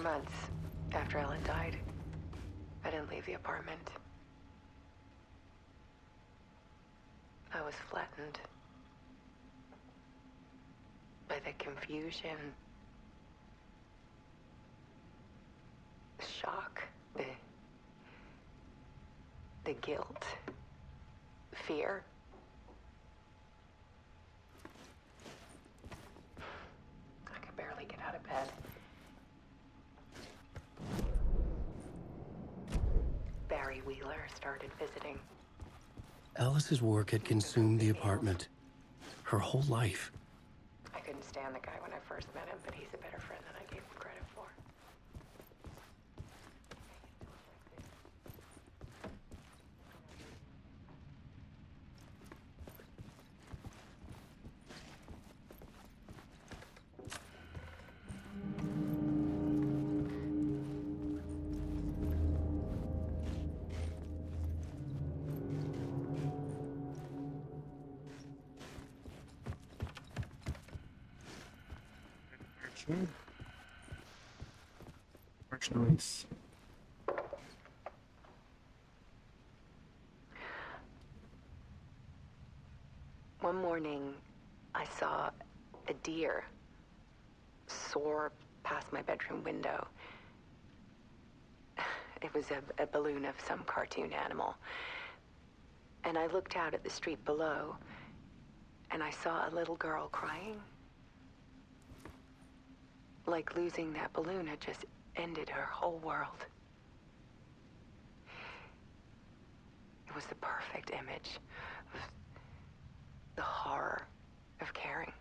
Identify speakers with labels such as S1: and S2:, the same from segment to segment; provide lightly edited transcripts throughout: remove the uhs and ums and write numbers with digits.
S1: months after Ellen died, I didn't leave the apartment. I was flattened by the confusion, the shock, the guilt, fear. I could barely get out of bed. Barry Wheeler started visiting.
S2: Alice's work had consumed the apartment. Her whole life.
S1: I couldn't stand the guy when I first met him, but he's a better friend than I gave him credit for.
S3: Harsh noise.
S1: One morning, I saw a deer soar past my bedroom window. It was a balloon of some cartoon animal. And I looked out at the street below, and I saw a little girl crying. Like losing that balloon had just ended her whole world. It was the perfect image of the horror of caring.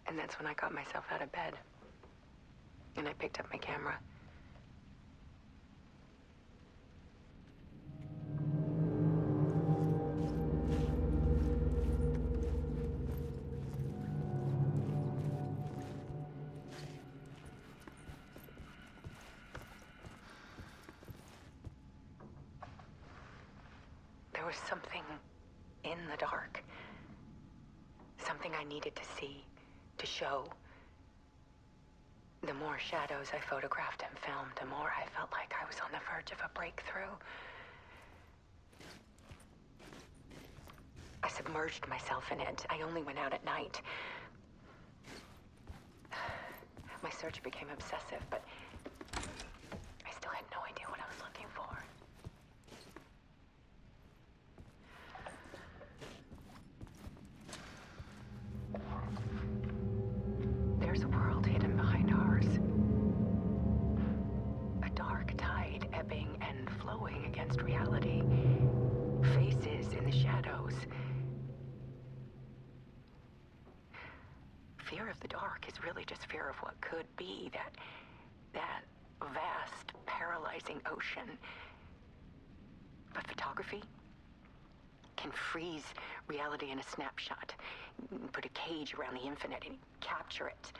S1: And that's when I got myself out of bed. And I picked up my camera. There was something in the dark. Something I needed to see, to show. The more shadows I photographed and filmed, the more I felt like I was on the verge of a breakthrough. I submerged myself in it. I only went out at night. My search became obsessive, but I still had no idea what I was looking for. There's a world hidden behind ours. A dark tide ebbing and flowing against reality. Faces in the shadows. Fear of the dark is really just fear of what could be, that vast, paralyzing ocean. But photography can freeze reality in a snapshot, put a cage around the infinite and capture it.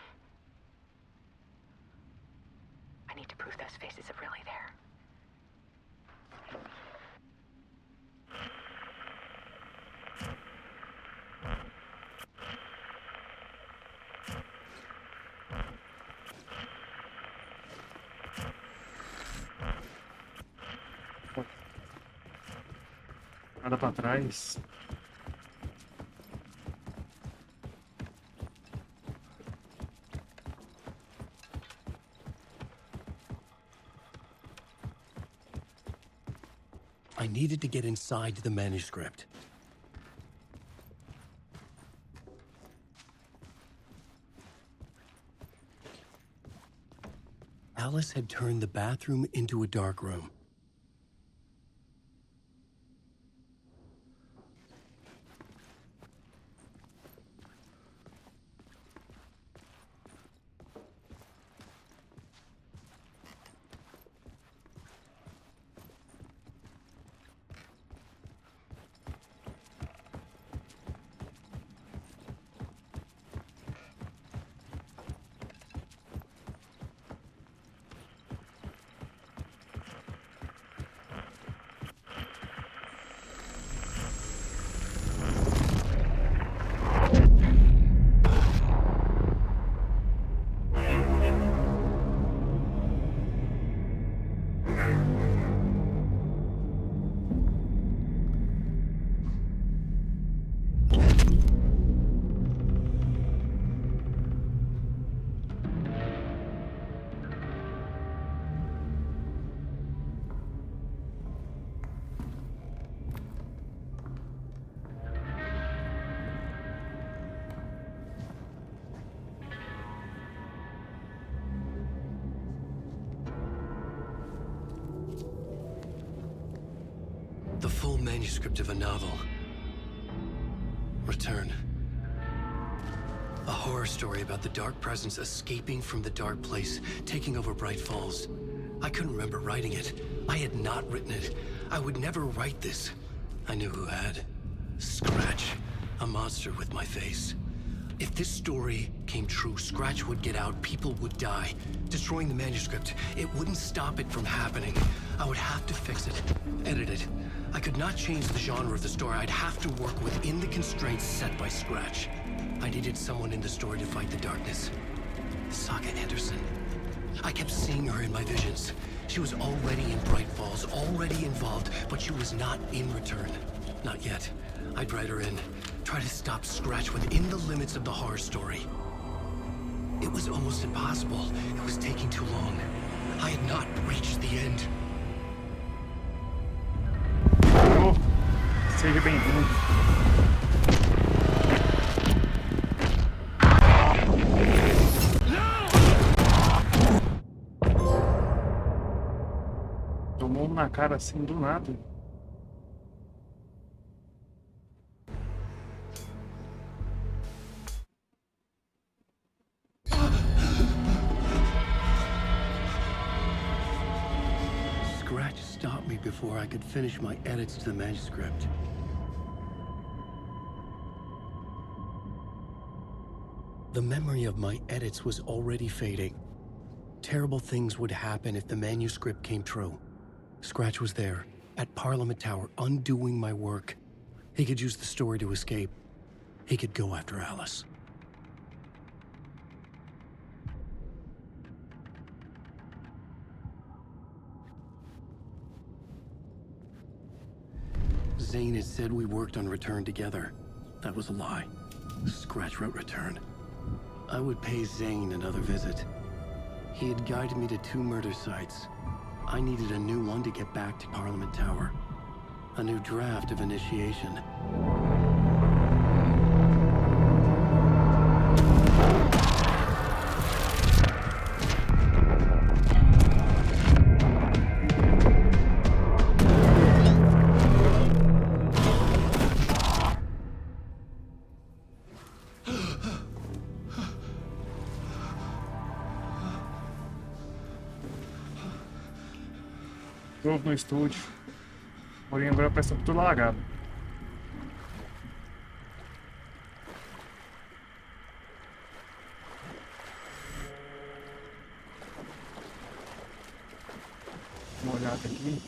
S1: I need to prove those faces are really there.
S3: Nada pra trás.
S2: I needed to get inside the manuscript. Alice had turned the bathroom into a dark room. manuscript of a novel. Return. A horror story about the dark presence escaping from the dark place, taking over Bright Falls. I couldn't remember writing it. I had not written it. I would never write this. I knew who had. Scratch. A monster with my face. If this story came true, Scratch would get out, people would die. Destroying the manuscript, it wouldn't stop it from happening. I would have to fix it, edit it. I could not change the genre of the story. I'd have to work within the constraints set by Scratch. I needed someone in the story to fight the darkness. Saga Anderson. I kept seeing her in my visions. She was already in Bright Falls, already involved, but she was not in Return. Not yet. I'd write her in. Try to stop Scratch within the limits of the horror story. It was almost impossible. It was taking too long. I had not reached the end.
S3: Oh, seja bem-vindo. Tomou um na cara assim do nada.
S2: Scratch stopped me before I could finish my edits to the manuscript. The memory of my edits was already fading. Terrible things would happen if the manuscript came true. Scratch was there, at Parliament Tower, undoing my work. He could use the story to escape. He could go after Alice. Zane had said we worked on Return together. That was a lie. Scratch wrote Return. I would pay Zane another visit. He had guided me to 2 murder sites. I needed a new one to get back to Parliament Tower. A new draft of initiation.
S3: Novo no estúdio. Porém agora parece que tá tudo lagado. Dá uma olhada aqui.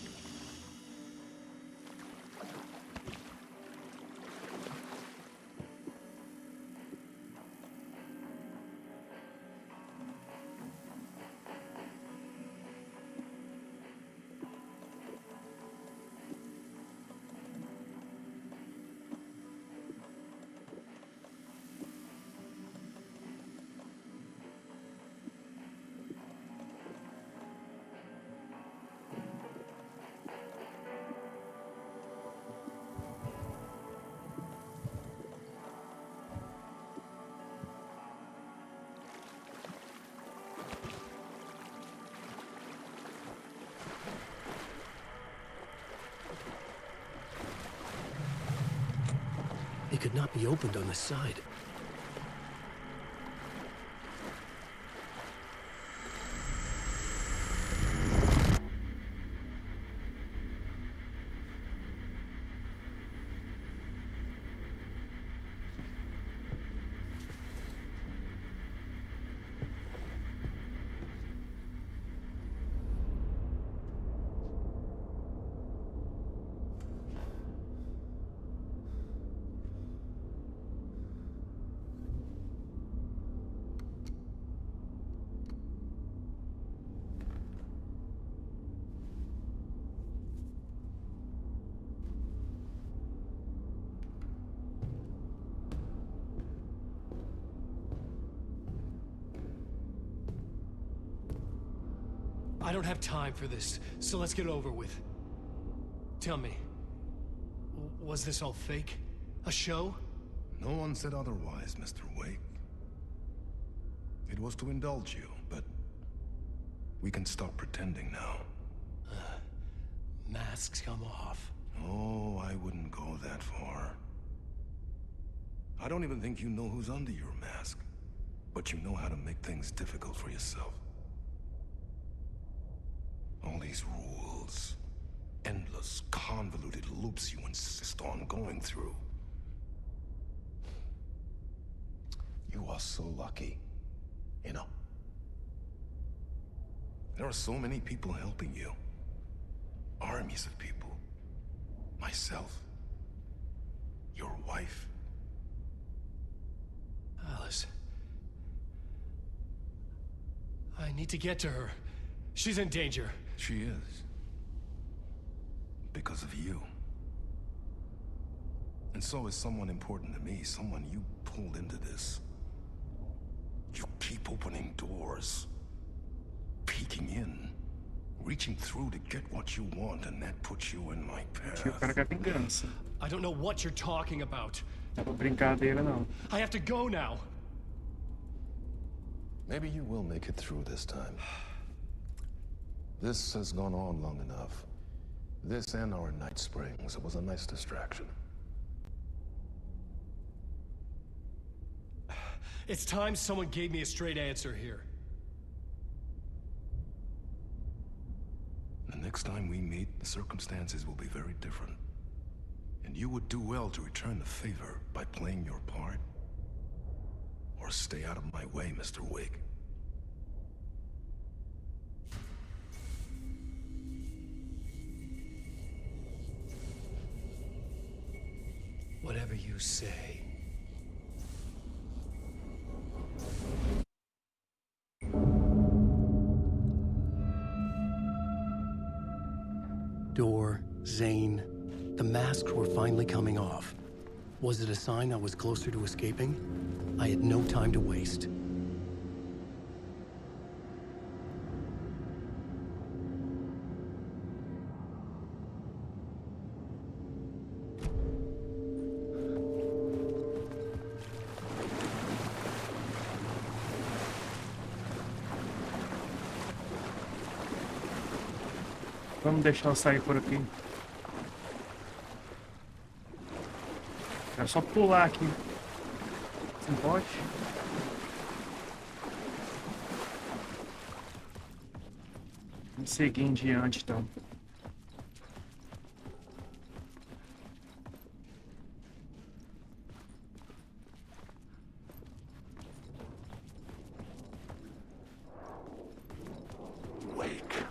S2: It could not be opened on the side. I don't have time for this, so let's get it over with. Tell me, was this all fake? A show?
S4: No one said otherwise, Mr. Wake. It was to indulge you, but we can stop pretending now.
S2: Masks come off.
S4: Oh, I wouldn't go that far. I don't even think you know who's under your mask. But you know how to make things difficult for yourself. All these rules. Endless, convoluted loops you insist on going through. You are so lucky. You know? There are so many people helping you. Armies of people. Myself. Your wife.
S2: Alice. I need to get to her. She's in danger.
S4: She is. Because of you. And so is someone important to me, someone you pulled into this. You keep opening doors. Peeking in. Reaching through to get what you want, and that puts you in my
S3: Tio, o cara
S4: path.
S3: quer vingança.
S2: I don't know what you're talking about.
S3: Não é pra brincadeira, não.
S2: I have to go now.
S4: Maybe you will make it through this time. This has gone on long enough. This and our night springs. It was a nice distraction.
S2: It's time someone gave me a straight answer here.
S4: The next time we meet, the circumstances will be very different. And you would do well to return the favor by playing your part. Or stay out of my way, Mr. Wake.
S2: Whatever you say. Door, Zane, the masks were finally coming off. Was it a sign I was closer to escaping? I had no time to waste.
S3: Vamos deixar eu sair por aqui. Quero só pular aqui. Não pode? Vamos seguir em diante, então.
S4: Wake.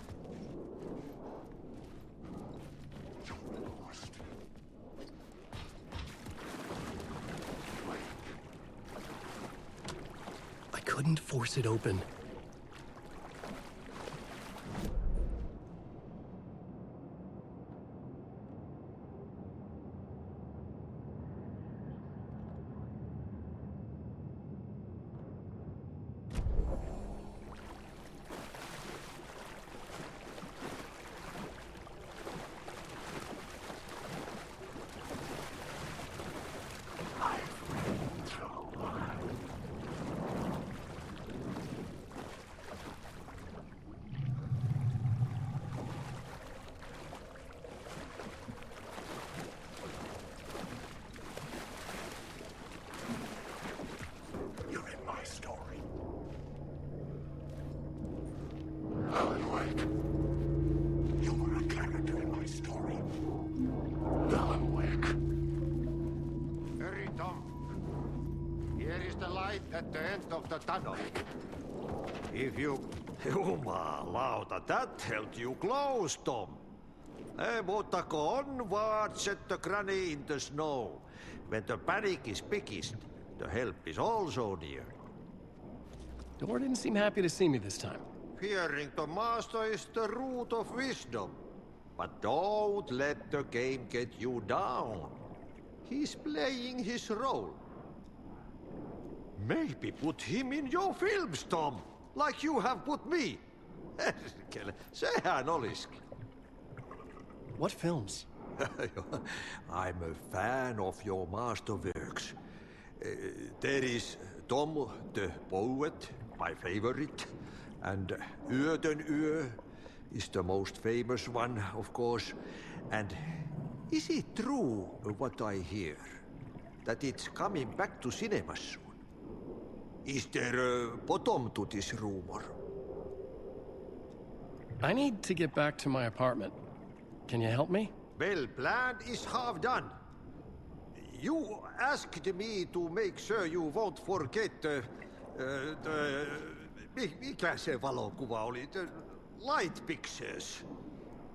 S2: I couldn't force it open.
S4: You're in my story. Alan Wake. You were a character in my story. Alan Wake.
S5: Hurry, Tom. Here is the light at the end of the tunnel. If you... Jumalauta, that held you close, Tom. Mutta go onward, set the granny in the snow. When the panic is biggest, the help is also near.
S2: Door didn't seem happy to see me this time.
S5: Fearing the master is the root of wisdom. But don't let the game get you down. He's playing his role. Maybe put him in your films, Tom. Like you have put me. Sehän olisikin.
S2: What films?
S5: I'm a fan of your masterworks. There is Tom the Poet, my favorite, and Yö is the most famous one, of course, and Is it true what I hear? That it's coming back to cinemas soon? Is there a bottom to this rumor?
S6: I need to get back to my apartment. Can you help me?
S5: Well, plan is half done. You asked me to make sure you won't forget mikä se valokuva oli? The light pictures.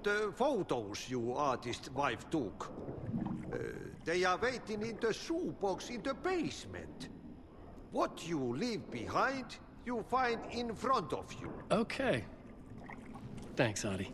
S5: The photos you artist wife took. They are waiting in the shoebox in the basement. What you leave behind, you find in front of you.
S6: Okay. Thanks, Adi.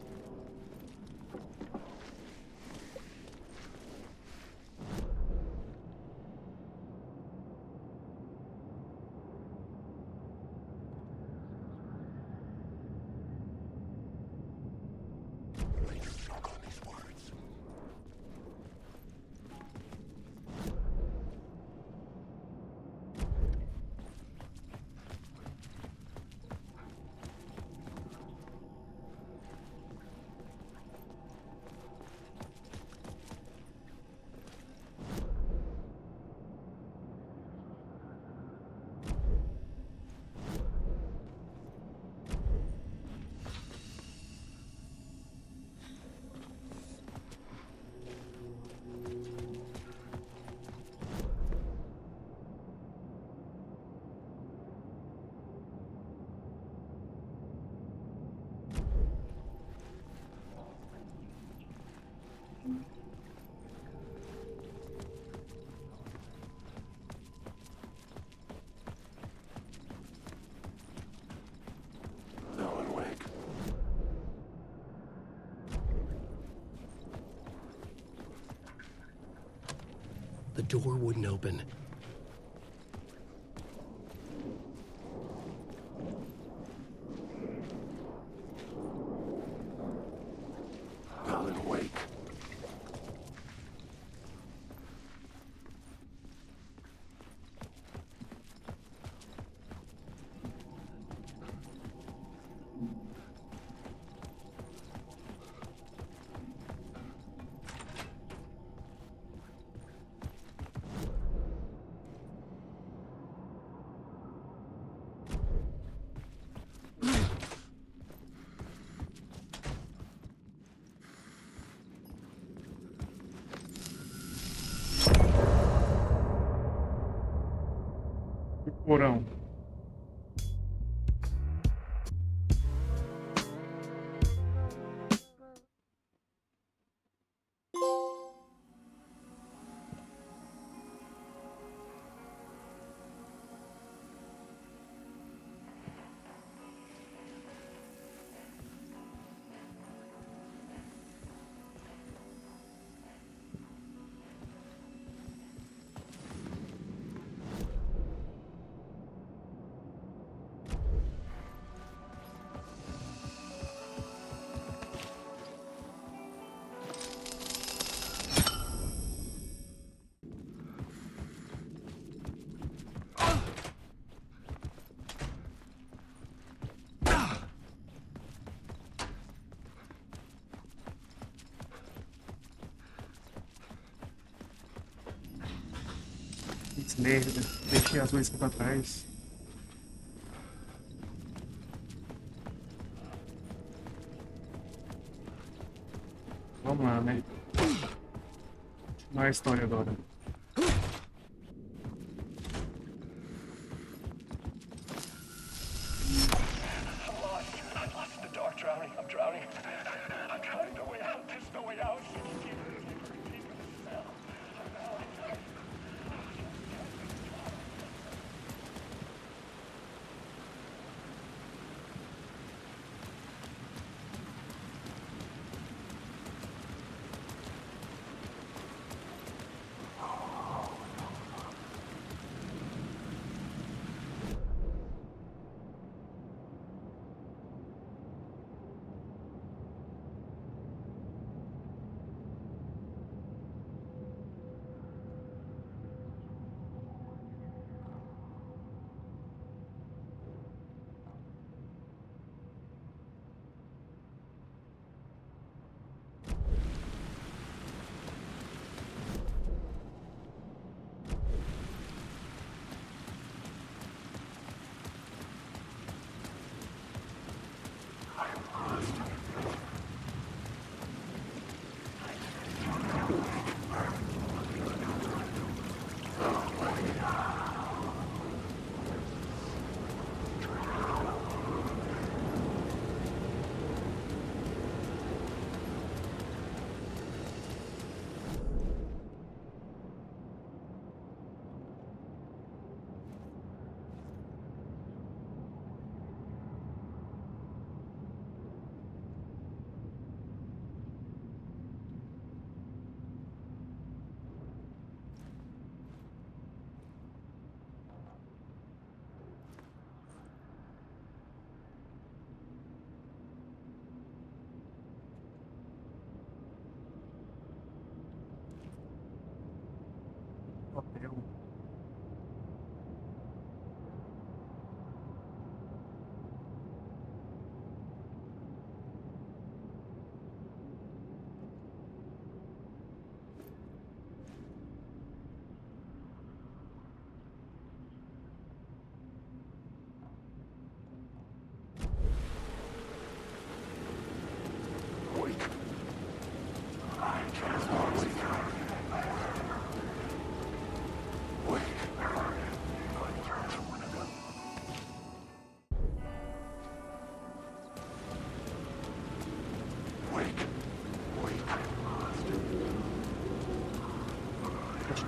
S2: The door wouldn't open.
S4: Alan, wake.
S3: Porão. Merda, deixei as luzes pra trás. Vamos lá, né? Continuar a história agora.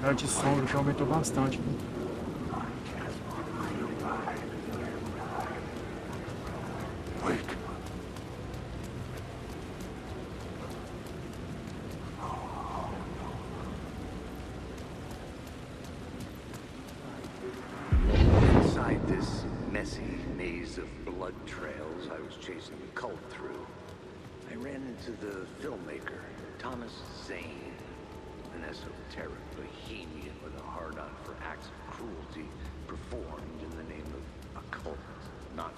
S3: A de sombra que aumentou bastante.
S7: Inside this messy maze of blood trails I was chasing the cult through, I ran into the filmmaker, Thomas Zane, an esoteric bohemian with a hard-on for acts of cruelty performed in the name of a cult, not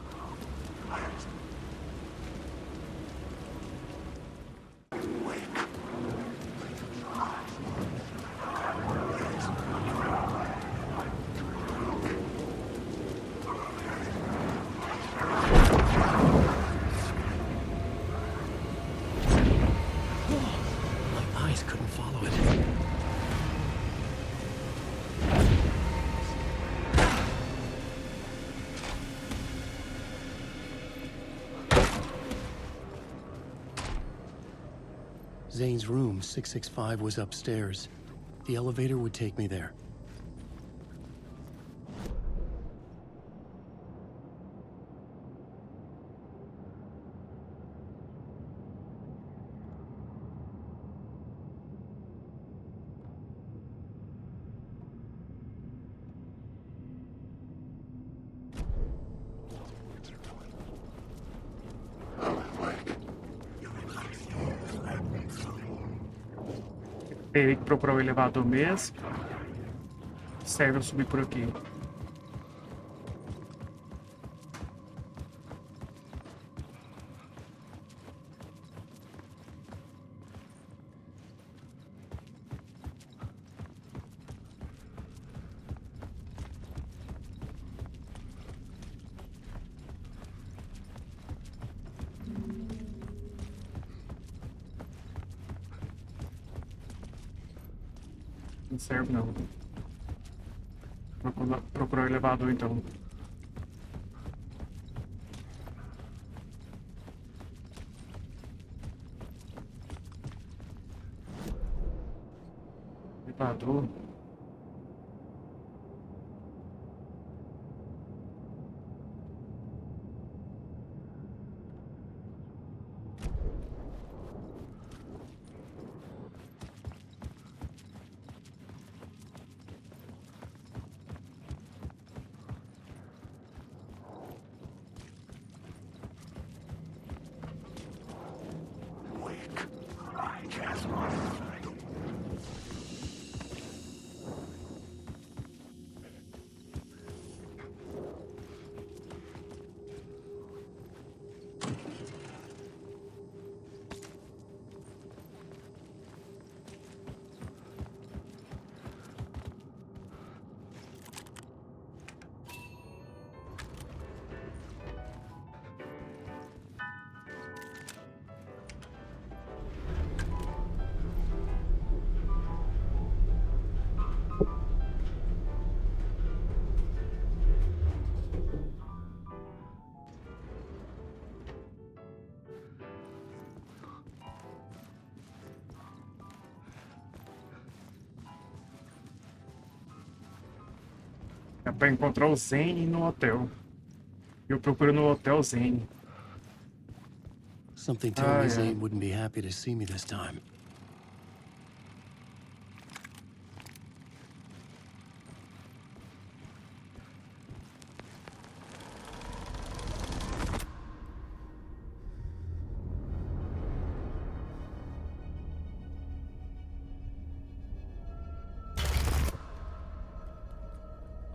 S2: My eyes couldn't follow it. Zane's room, 665, was upstairs. The elevator would take me there.
S3: Teria que procurar o elevador mesmo. Serve eu subir por aqui. Não serve não. Procurar o elevador então. Elevador. É pra encontrar o Zane no hotel. Eu procuro no hotel Zane.
S2: Something told me
S3: yeah.
S2: Zane wouldn't be happy to see me this time.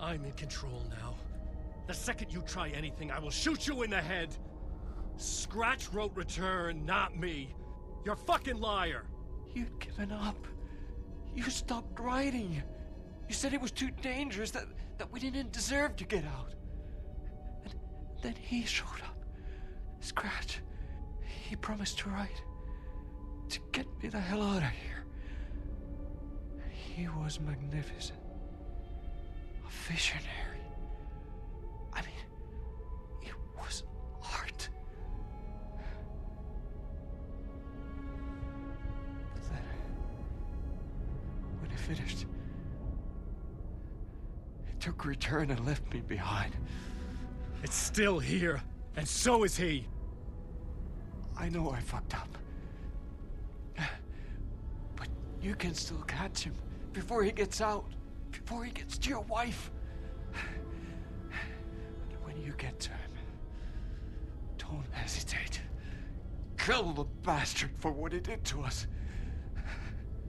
S6: I'm in control now. The second you try anything, I will shoot you in the head. Scratch wrote return, not me. You're a fucking liar.
S8: You'd given up. You stopped writing. You said it was too dangerous, that we didn't deserve to get out. And then he showed up. Scratch. He promised to write. To get me the hell out of here. He was magnificent. A visionary. I mean, it was art. But then, when he finished, took Return and left me behind.
S6: It's still here, and so is he.
S8: I know I fucked up. But you can still catch him before he gets out, before he gets to your wife. When you get to him, don't hesitate. Kill the bastard for what he did to us.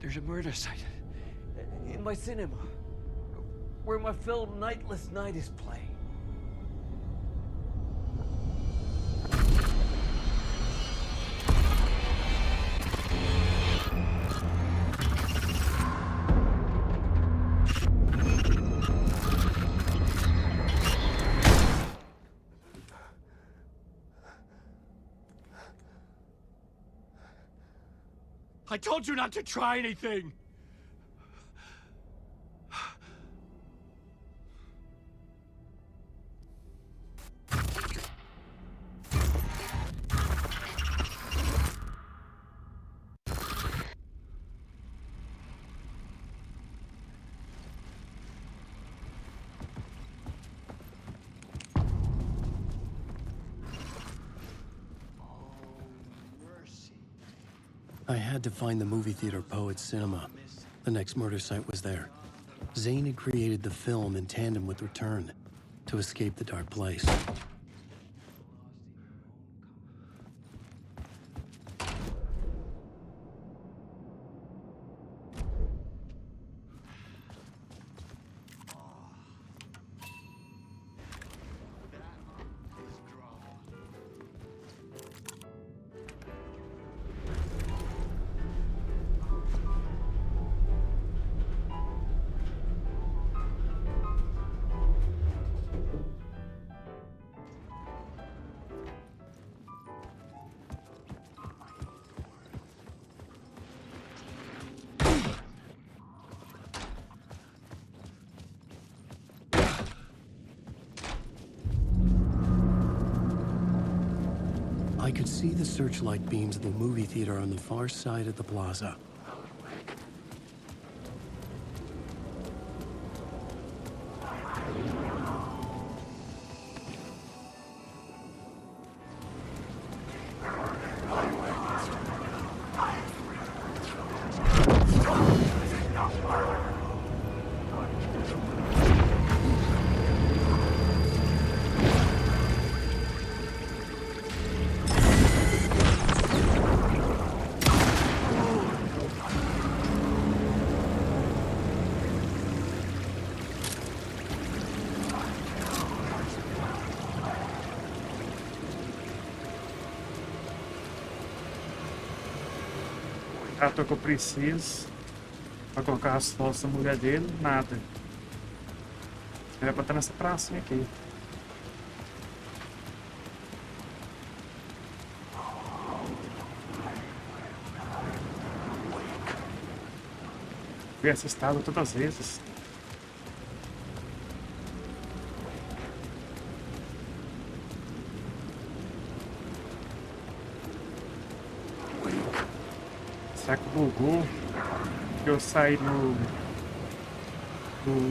S8: There's a murder site in my cinema where my film Nightless Night is playing.
S6: I told you not to try anything!
S2: I had to find the movie theater Poets Cinema. The next murder site was there. Zane had created the film in tandem with Return to escape the dark place. I could see the searchlight beams of the movie theater on the far side of the plaza.
S3: Ator que eu preciso pra colocar as fotos da mulher dele, nada. Era pra estar nessa pracinha aqui. Fui assustado todas as vezes. Será que bugou? Eu saí do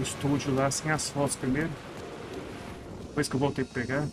S3: estúdio lá sem as fotos primeiro. Depois que eu voltei pra pegar.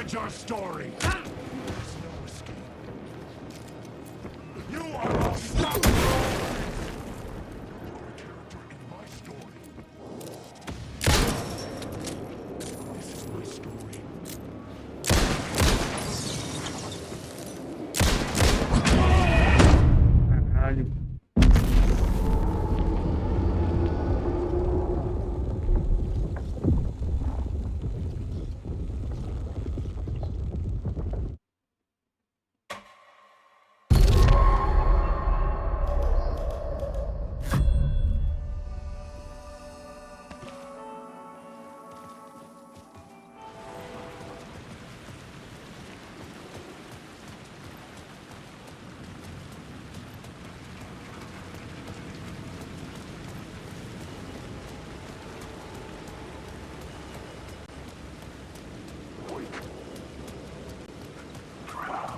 S4: That's our story. There's no escape. You are unstoppable. You're a character in my story. This is my story.
S3: Caralho.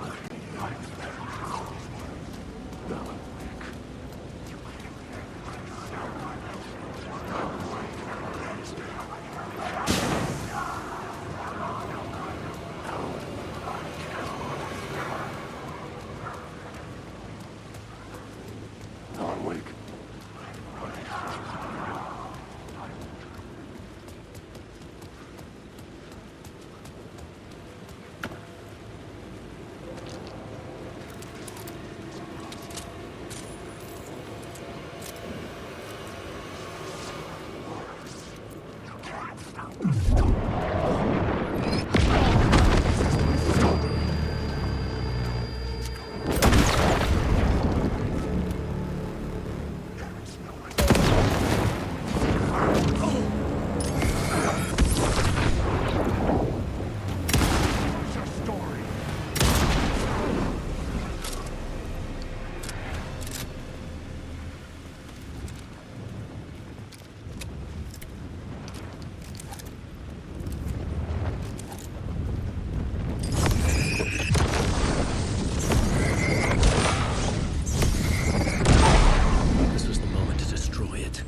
S2: This was the moment to destroy it.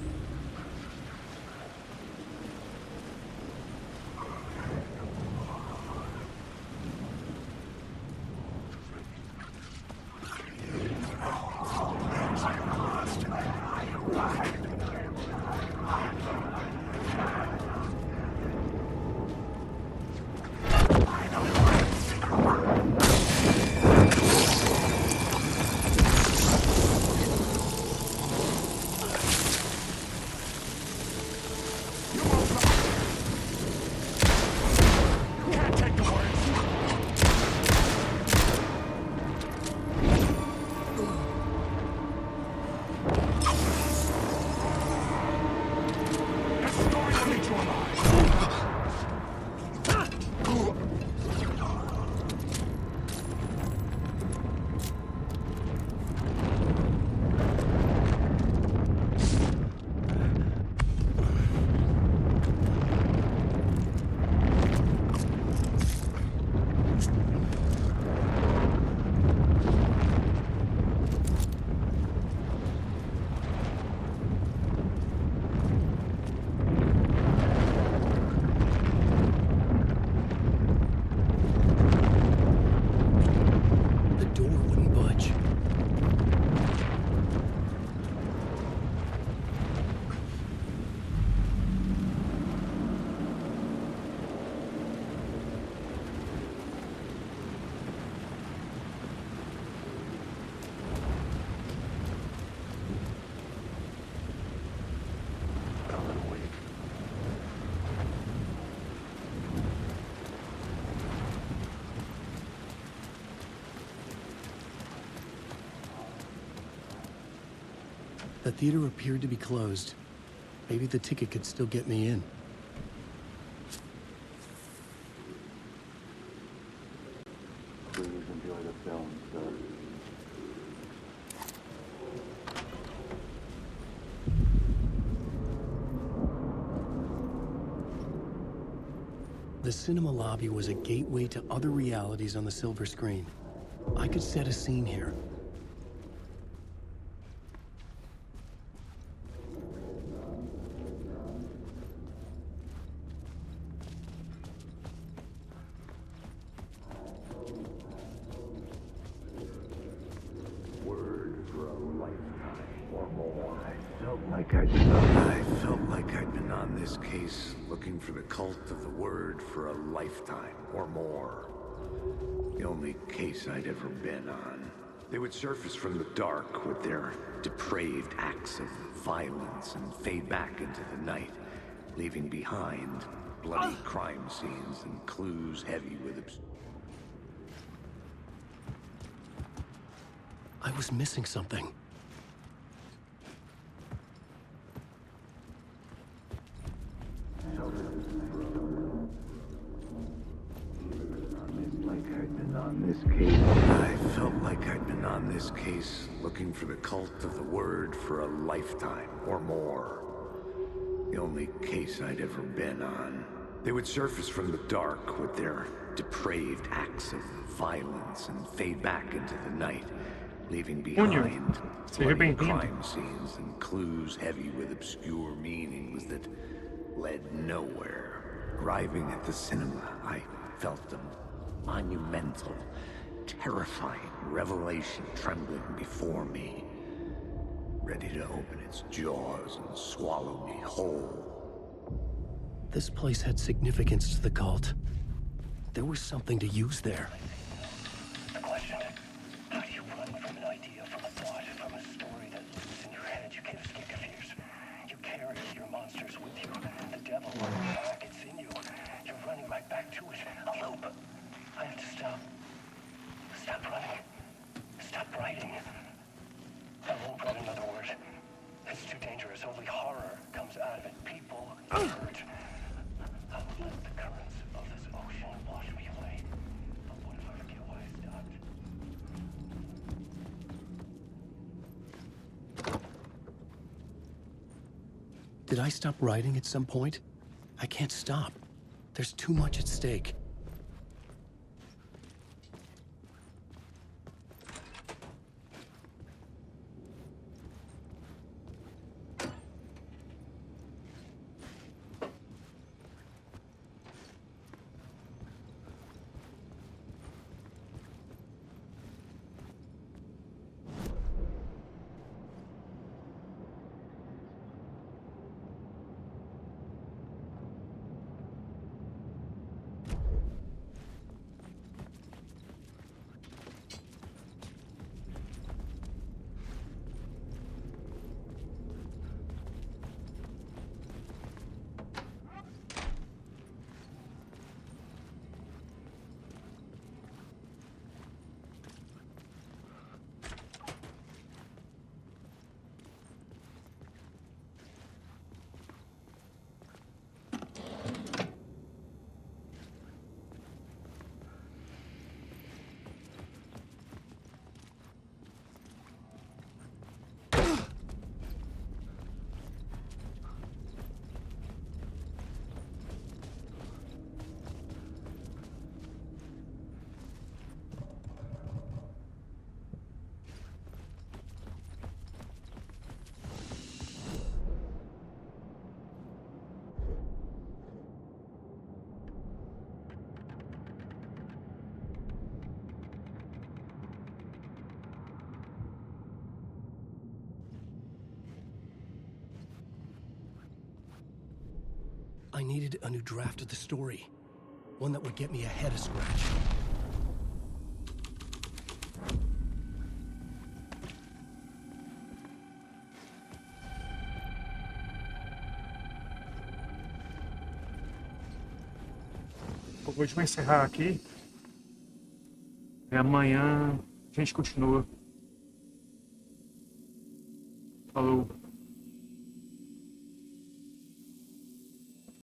S2: The door wouldn't budge. The theater appeared to be closed. Maybe the ticket could still get me in.
S9: Please enjoy the film, sir.
S2: The cinema lobby was a gateway to other realities on the silver screen. I could set a scene here.
S7: like I felt like I'd been on this case looking for the cult of the word for a lifetime or more. The only case I'd ever been on. They would surface from the dark with their depraved acts of violence and fade back into the night, leaving behind bloody crime scenes and clues heavy with
S2: I was missing something.
S7: I felt like I'd been on this case looking for the cult of the word for a lifetime or more. The only case I'd ever been on. They would surface from the dark with their depraved acts of violence and fade back into the night, leaving behind bloody crime scenes and clues heavy with obscure meanings that led nowhere. Arriving at the cinema, I felt a monumental, terrifying revelation trembling before me, ready to open its jaws and swallow me whole.
S2: This place had significance to the cult. There was something to use there.
S6: The question, how do you run from an idea, from a thought, from a story that lives in your head? You can't escape your fears. You carry your monsters with you. The devil on your back, it's in you. You're running right back to it. A loop. I have to stop. Stop running. Stop writing. I won't write another word. It's too dangerous. Only horror comes out of it. People get hurt. I will let the currents of this ocean wash me away. But what if I forget why I stopped?
S2: Did I stop writing at some point? I can't stop. There's too much at stake. I needed a new draft of the story. One that would get me ahead of scratch.
S3: Bom, hoje vai encerrar aqui. E amanhã a gente continua. Falou.